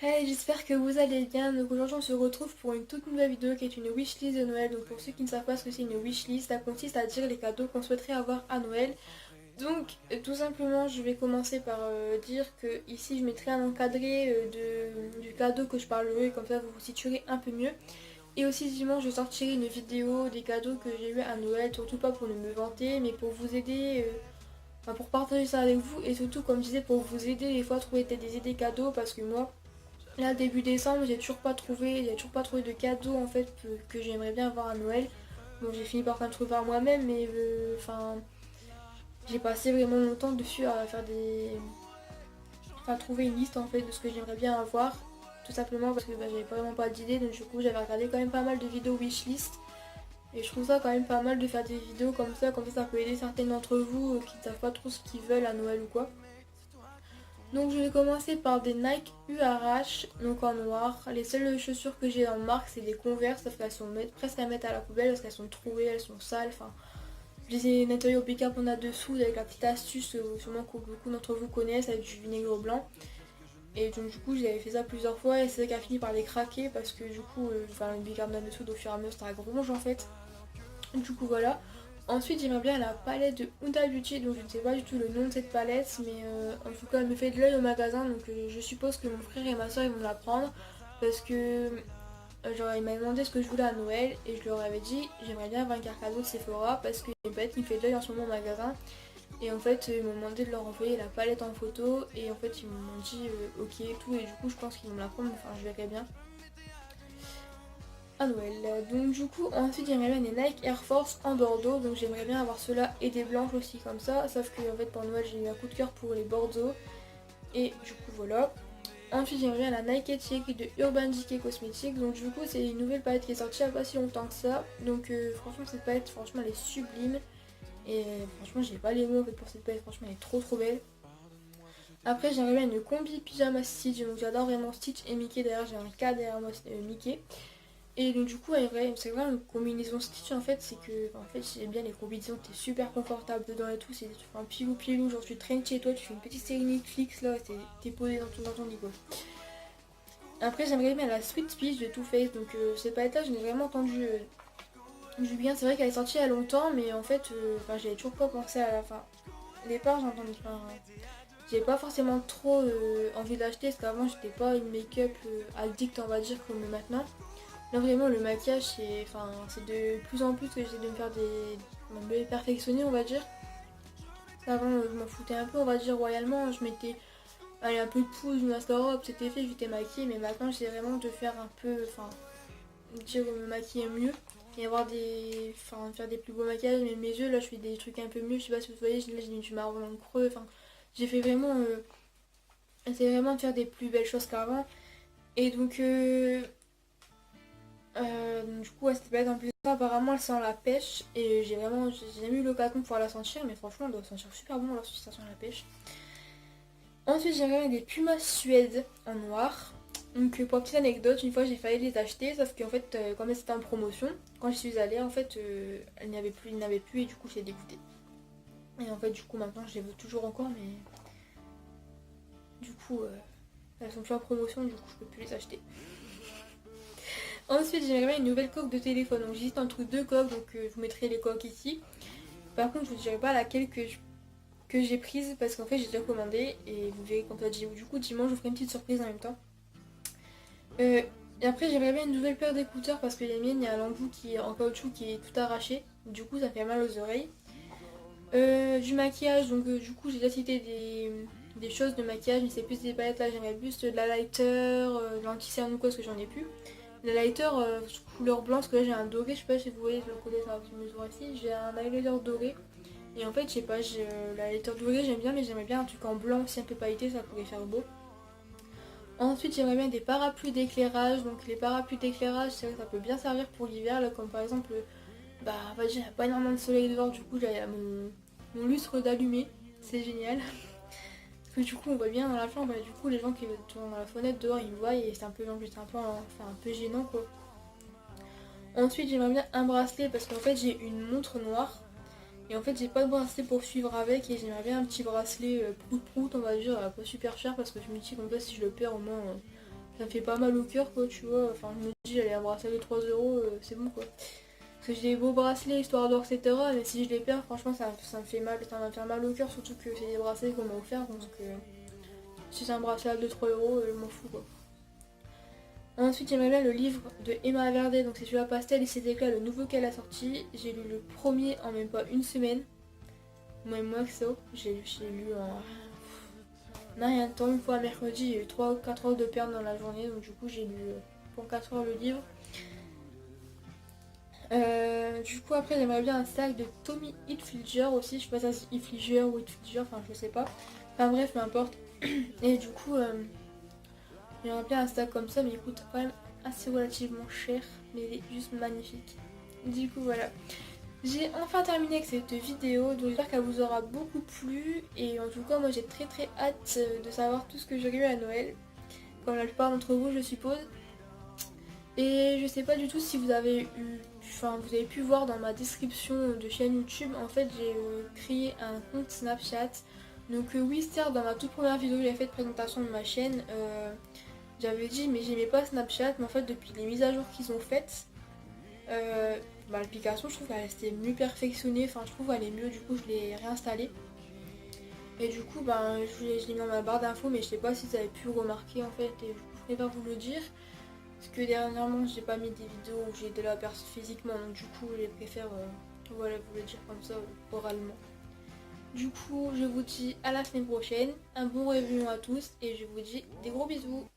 Hey, j'espère que vous allez bien. Donc aujourd'hui on se retrouve pour une toute nouvelle vidéo qui est une wishlist de Noël. Donc pour ceux qui ne savent pas ce que c'est une wishlist, ça consiste à dire les cadeaux qu'on souhaiterait avoir à Noël. Donc tout simplement je vais commencer par dire que ici je mettrai un encadré du cadeau que je parlerai, comme ça vous vous situerez un peu mieux. Et aussi dimanche je sortirai une vidéo des cadeaux que j'ai eu à Noël, surtout pas pour ne me vanter mais pour vous aider, enfin, pour partager ça avec vous, et surtout comme je disais pour vous aider des fois à trouver peut-être des idées cadeaux, parce que moi là, début décembre, j'ai toujours pas trouvé de cadeau en fait que j'aimerais bien avoir à Noël. Bon, j'ai fini par trouver par moi-même, mais enfin, j'ai passé vraiment mon temps dessus à faire enfin, trouver une liste en fait de ce que j'aimerais bien avoir. Tout simplement parce que j'avais vraiment pas d'idée, donc du coup j'avais regardé quand même pas mal de vidéos wishlist. Et je trouve ça quand même pas mal de faire des vidéos comme ça peut aider certaines d'entre vous qui ne savent pas trop ce qu'ils veulent à Noël ou quoi. Donc je vais commencer par des Nike URH, donc en noir. Les seules chaussures que j'ai en marque c'est des Converse, sauf qu'elles sont presque à mettre à la poubelle parce qu'elles sont trouées, elles sont sales. Enfin, je les ai nettoyées au pick-up en a dessous avec la petite astuce sûrement que beaucoup d'entre vous connaissent, avec du vinaigre blanc. Et donc du coup j'avais fait ça plusieurs fois et c'est ça qui a fini par les craquer parce que du coup enfin, le bicarbonate de soude au fur et à mesure ça gronge en fait. Du coup voilà. Ensuite j'aimerais bien la palette de Huda Beauty, donc je ne sais pas du tout le nom de cette palette, mais en tout cas elle me fait de l'œil au magasin, donc je suppose que mon frère et ma soeur ils vont la prendre parce que genre il m'a demandé ce que je voulais à Noël et je leur avais dit j'aimerais bien avoir un carte cadeau de Sephora parce qu'il y a une palette qui me fait de l'œil en ce moment au magasin, et en fait ils m'ont demandé de leur envoyer la palette en photo et en fait ils m'ont dit ok et tout, et du coup je pense qu'ils vont me la prendre, enfin je verrai bien à Noël. Donc du coup ensuite j'aimerais bien des Nike Air Force en bordeaux, donc j'aimerais bien avoir ceux-là et des blanches aussi comme ça, sauf que en fait pour Noël j'ai eu un coup de cœur pour les bordeaux et du coup voilà. Ensuite j'aimerais bien la Nike Check de Urban Decay Cosmetics, donc du coup c'est une nouvelle palette qui est sortie il n'y a pas si longtemps que ça, donc franchement cette palette franchement elle est sublime et franchement j'ai pas les mots en fait pour cette palette, franchement elle est trop belle. Après j'aimerais bien une combi pyjama Stitch, donc j'adore vraiment Stitch et Mickey, d'ailleurs j'ai un cas derrière moi Mickey. Et donc du coup c'est vrai une combinaison Stitch en fait, c'est que en fait j'aime bien les combinaisons, t'es super confortable dedans et tout, c'est tu fais un pilou, genre tu traînes chez toi, tu fais une petite série Netflix là, t'es posé dans ton lit quoi. Après j'aimerais bien la Sweet Peach de Too Faced, donc cette palette là je l'ai vraiment entendu du bien, c'est vrai qu'elle est sortie il y a longtemps mais en fait j'avais toujours pas pensé à la fin. Au départ j'entendais pas, j'avais pas forcément trop envie d'acheter parce qu'avant j'étais pas une make-up addict on va dire comme maintenant. Là vraiment le maquillage c'est de plus en plus que j'essaie de me faire de me perfectionner on va dire. Avant je m'en foutais un peu on va dire royalement, je mettais allez, un peu de poudre, du mascara, hop, c'était fait, j'étais maquillée, mais maintenant j'essaie vraiment de faire un peu, enfin dire me maquiller mieux et avoir faire des plus beaux maquillages, mais mes yeux là je fais des trucs un peu mieux, je sais pas si vous voyez, là j'ai mis du marron dans le creux, enfin j'ai fait vraiment, j'essaie vraiment de faire des plus belles choses qu'avant. Et donc du coup, ouais, c'était pas en plus ça, apparemment elle sent la pêche et j'ai jamais eu l'occasion de pouvoir la sentir, mais franchement elle doit sentir super bon lorsque ça sent la pêche. Ensuite j'aimerais des Pumas Suède en noir. Donc pour petite anecdote, une fois j'ai failli les acheter, sauf qu'en fait comme c'était en promotion, quand je suis allée en fait il n'y avait plus et du coup j'ai dégoûté. Et en fait du coup maintenant je les veux toujours encore, mais du coup elles sont plus en promotion, du coup je peux plus les acheter. Ensuite, j'aimerais une nouvelle coque de téléphone. Donc j'hésite entre deux coques, donc je vous mettrai les coques ici. Par contre, je vous dirai pas laquelle que j'ai prise parce qu'en fait j'ai déjà commandé et vous verrez quand ça dit. Du coup, dimanche, je vous ferai une petite surprise en même temps. Euh, et après, j'aimerais bien une nouvelle paire d'écouteurs parce que les miennes, il y a un embout qui est en caoutchouc qui est tout arraché. Du coup, ça fait mal aux oreilles. Du maquillage, donc du coup, j'ai déjà cité des choses de maquillage, mais c'est plus des palettes là. J'aimerais plus de la lighter, de l'anti-cerne ou quoi, parce que j'en ai plus. Le lighter couleur blanche, parce que là j'ai un doré, je sais pas si vous voyez, je le connais ça mesure ici, j'ai un highlighter doré. Et en fait, je sais pas, le highlighter doré j'aime bien, mais j'aimerais bien un truc en blanc aussi un peu pailleté, ça pourrait faire beau. Ensuite, j'aimerais bien des parapluies d'éclairage. Donc les parapluies d'éclairage, c'est vrai que ça peut bien servir pour l'hiver, là, comme par exemple, bah on va dire, il n'y a pas énormément de soleil dehors, du coup j'ai mon lustre d'allumé, c'est génial. Parce que du coup on voit bien dans la chambre, et du coup les gens qui sont dans la fenêtre dehors ils me voient et c'est un peu, un peu gênant quoi. Ensuite j'aimerais bien un bracelet parce qu'en fait j'ai une montre noire et en fait j'ai pas de bracelet pour suivre avec, et j'aimerais bien un petit bracelet prout prout on va dire, pas super cher parce que je me dis comme ça si je le perds au moins ça me fait pas mal au cœur quoi, tu vois. Enfin je me dis allez, un bracelet de 3 euros, c'est bon quoi. Parce que j'ai des beaux bracelets, histoire d'or, etc. Mais si je les perds, franchement ça me fait mal, ça va me faire mal au cœur, surtout que c'est des bracelets qu'on m'a offert. Donc si c'est un bracelet de 3 euros, je m'en fous quoi. Ensuite, j'aimerais bien le livre de Emma Verde, donc c'est celui-là Pastel et ses éclats, le nouveau qu'elle a sorti. J'ai lu le premier en même pas une semaine, même moins que ça. J'ai lu en rien de temps, une fois mercredi, il y a eu 3 ou 4 heures de perte dans la journée, donc du coup j'ai lu pour 4 heures le livre. Du coup après j'aimerais bien un sac de Tommy Hilfiger aussi, je sais pas si c'est Hilfiger ou Hilfiger, enfin je sais pas. Enfin bref, peu importe. Et du coup j'aimerais bien un sac comme ça, mais il coûte quand même assez relativement cher, mais il est juste magnifique. Du coup voilà. J'ai enfin terminé avec cette vidéo, donc j'espère qu'elle vous aura beaucoup plu. Et en tout cas moi j'ai très très hâte de savoir tout ce que j'aurai eu à Noël. Comme la plupart d'entre vous je suppose. Et je sais pas du tout si vous avez vous avez pu voir dans ma description de chaîne YouTube, en fait j'ai créé un compte Snapchat. Donc oui certes dans ma toute première vidéo que j'ai fait de présentation de ma chaîne, j'avais dit mais j'aimais pas Snapchat, mais en fait depuis les mises à jour qu'ils ont faites, l'application je trouve qu'elle restait mieux perfectionnée, enfin je trouve qu'elle est mieux, du coup je l'ai réinstallée. Et du coup je l'ai mis dans ma barre d'infos, mais je sais pas si vous avez pu remarquer en fait, et du coup je préfère vous le dire. Parce que dernièrement j'ai pas mis des vidéos où j'ai de la personne physiquement, donc du coup je préfère voilà, vous le dire comme ça oralement. Du coup je vous dis à la semaine prochaine, un bon réveillon à tous et je vous dis des gros bisous.